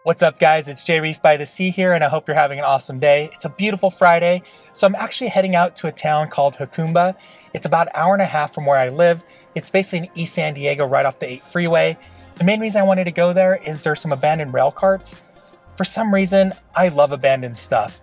What's up guys, it's Reef by the Sea here and I hope you're having an awesome day. It's a beautiful Friday, so I'm actually heading out to a town called Jacumba. It's about an hour and a half from where I live. It's basically in East San Diego right off the 8 freeway. The main reason I wanted to go there is there's some abandoned rail carts. For some reason, I love abandoned stuff.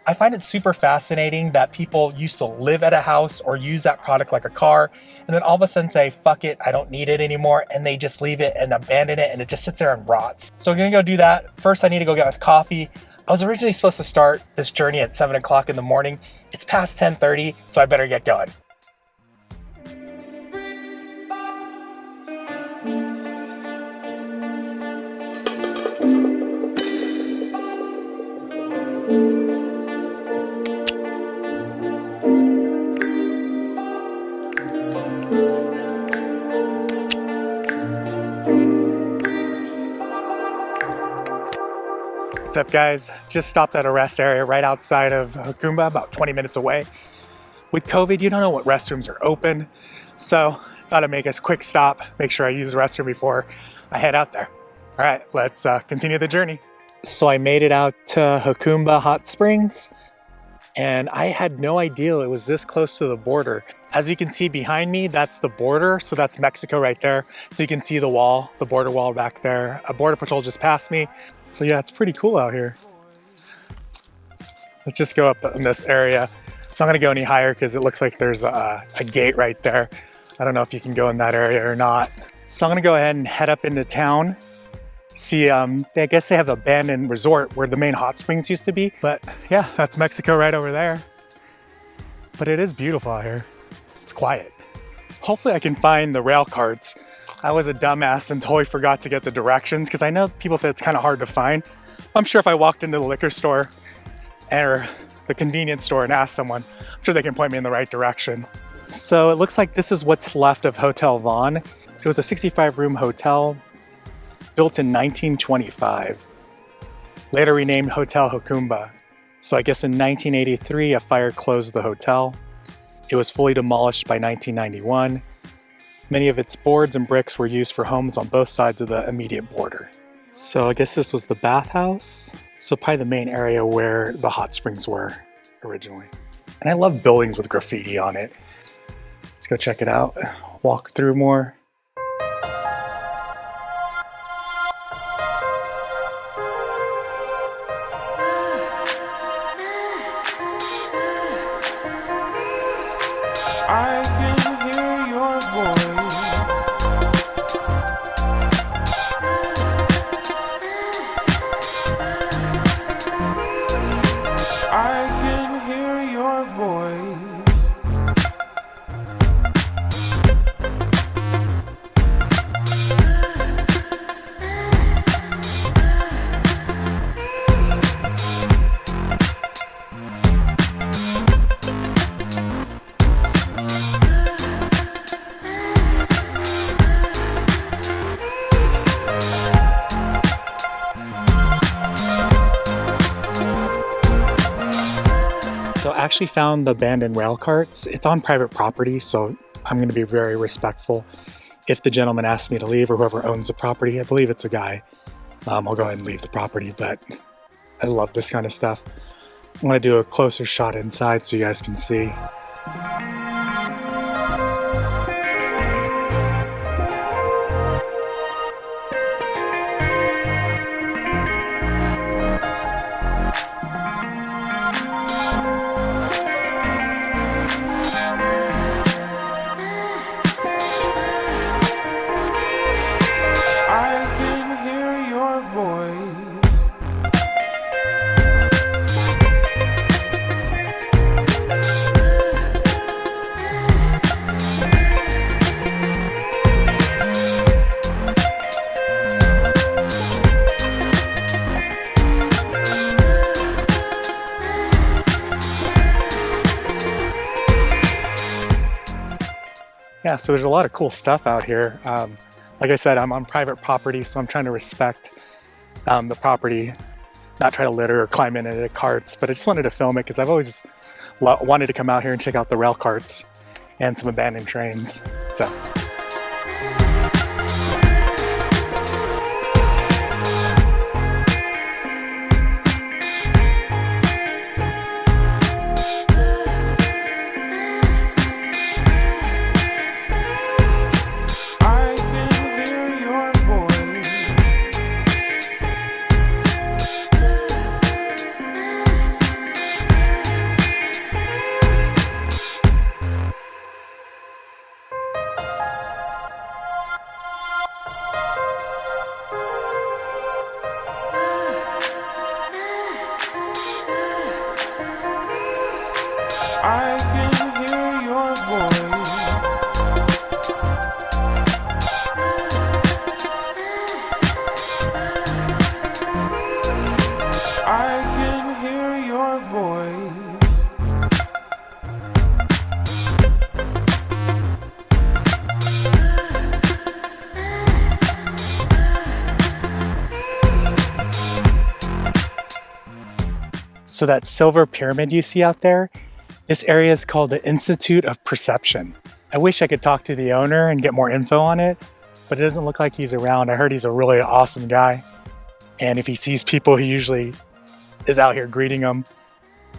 I find it super fascinating that people used to live at a house or use that product like a car, and then all of a sudden say, fuck it, I don't need it anymore, and they just leave it and abandon it, and it just sits there and rots. So I'm gonna go do that. First, I need to go get coffee. I was originally supposed to start this journey at 7 o'clock in the morning. It's past 10:30, so I better get going. What's up guys? Just stopped at a rest area right outside of Jacumba, about 20 minutes away. With COVID, you don't know what restrooms are open, so thought I'd make a quick stop, make sure I use the restroom before I head out there. All right, let's continue the journey. So I made it out to Jacumba Hot Springs, and I had no idea it was this close to the border. As you can see behind me, that's the border, so that's Mexico right there. So you can see the wall, the border wall back there. A border patrol just passed me. So yeah, it's pretty cool out here. Let's just go up in this area. I'm not gonna go any higher because it looks like there's a gate right there. I don't know if you can go in that area or not. So I'm gonna go ahead and head up into town. See, I guess they have an abandoned resort where the main hot springs used to be. But yeah, that's Mexico right over there. But it is beautiful out here. It's quiet. Hopefully I can find the rail carts. I was a dumbass and totally forgot to get the directions because I know people say it's kind of hard to find. I'm sure if I walked into the liquor store or the convenience store and asked someone, I'm sure they can point me in the right direction. So it looks like this is what's left of Hotel Vaughn. It was a 65-room hotel built in 1925, later renamed Hotel Jacumba. So I guess in 1983, a fire closed the hotel. It was fully demolished by 1991. Many of its boards and bricks were used for homes on both sides of the immediate border. So I guess this was the bathhouse. So probably the main area where the hot springs were originally. And I love buildings with graffiti on it. Let's go check it out, walk through more. I can hear your voice. I can hear your voice. So I actually found the abandoned rail carts. It's on private property, so I'm going to be very respectful. If the gentleman asks me to leave or whoever owns the property, I believe it's a guy, I'll go ahead and leave the property, but I love this kind of stuff. I'm going to do a closer shot inside so you guys can see. I can hear your voice. Yeah, so there's a lot of cool stuff out here. Like I said, I'm on private property, so I'm trying to respect the property, not try to litter or climb into the carts, but I just wanted to film it because I've always wanted to come out here and check out the rail carts and some abandoned trains. So. So that silver pyramid you see out there, this area is called the Institute of Perception. I wish I could talk to the owner and get more info on it, but it doesn't look like he's around. I heard he's a really awesome guy. And if he sees people, he usually is out here greeting them.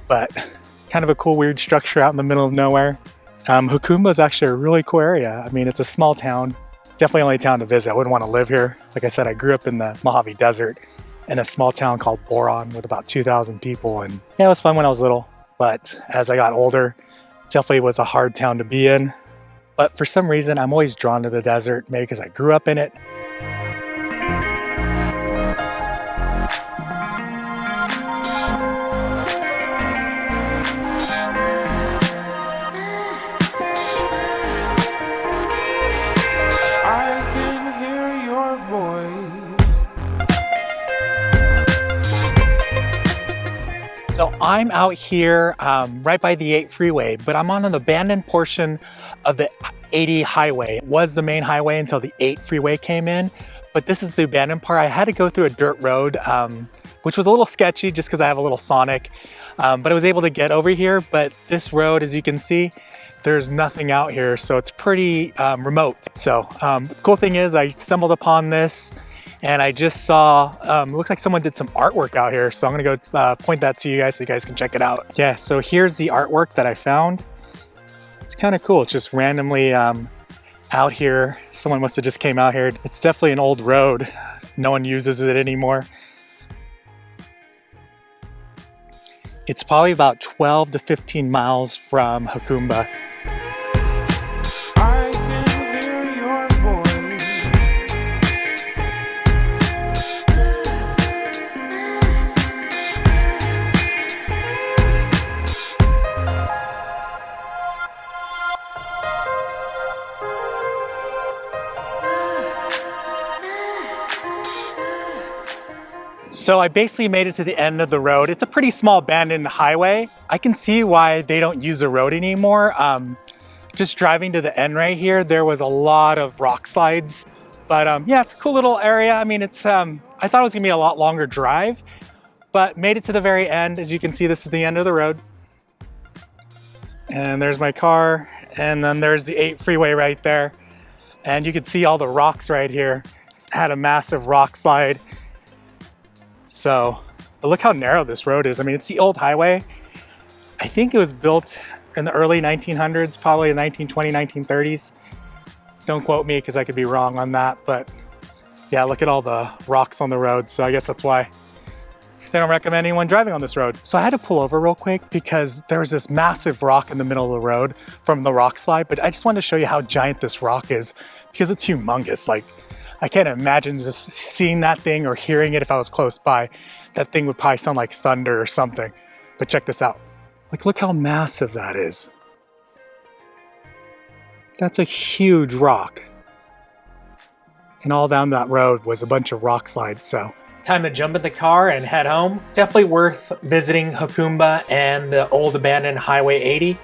But kind of a cool, weird structure out in the middle of nowhere. Jacumba is actually a really cool area. I mean, it's a small town. Definitely only a town to visit. I wouldn't want to live here. Like I said, I grew up in the Mojave Desert in a small town called Boron with about 2,000 people. And yeah, it was fun when I was little. But as I got older, it definitely was a hard town to be in. But for some reason, I'm always drawn to the desert, maybe because I grew up in it. I can hear your voice. So I'm out here right by the 8 freeway, but I'm on an abandoned portion of the 80 highway. It was the main highway until the 8 freeway came in, but this is the abandoned part. I had to go through a dirt road, which was a little sketchy just because I have a little Sonic, but I was able to get over here. But this road, as you can see, there's nothing out here, so it's pretty remote. So the cool thing is I stumbled upon this and I just saw, looks like someone did some artwork out here. So I'm gonna go point that to you guys so you guys can check it out. Yeah, so here's the artwork that I found. It's kind of cool. It's just randomly out here. Someone must have just came out here. It's definitely an old road. No one uses it anymore. It's probably about 12 to 15 miles from Jacumba. I can hear your voice. So I basically made it to the end of the road. It's a pretty small abandoned highway. I can see why they don't use the road anymore. Just driving to the end right here, there was a lot of rock slides. But yeah, it's a cool little area. I mean, it's I thought it was gonna be a lot longer drive, but made it to the very end. As you can see, this is the end of the road. And there's my car. And then there's the 8 freeway right there. And you can see all the rocks right here. Had a massive rock slide. So, but look how narrow this road is. I mean, it's the old highway. I think it was built in the early 1900s, probably the 1920s, 1930s. Don't quote me because I could be wrong on that, but yeah, look at all the rocks on the road. So I guess that's why they don't recommend anyone driving on this road. So I had to pull over real quick because there was this massive rock in the middle of the road from the rock slide, but I just wanted to show you how giant this rock is because it's humongous. Like, I can't imagine just seeing that thing or hearing it if I was close by. That thing would probably sound like thunder or something. But check this out. Like, look how massive that is. That's a huge rock. And all down that road was a bunch of rock slides, so. Time to jump in the car and head home. Definitely worth visiting Jacumba and the old abandoned Highway 80.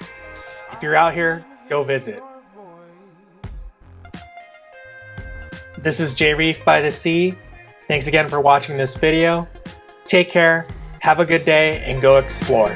If you're out here, go visit. This is Reef by the Sea. Thanks again for watching this video. Take care, have a good day, and go explore.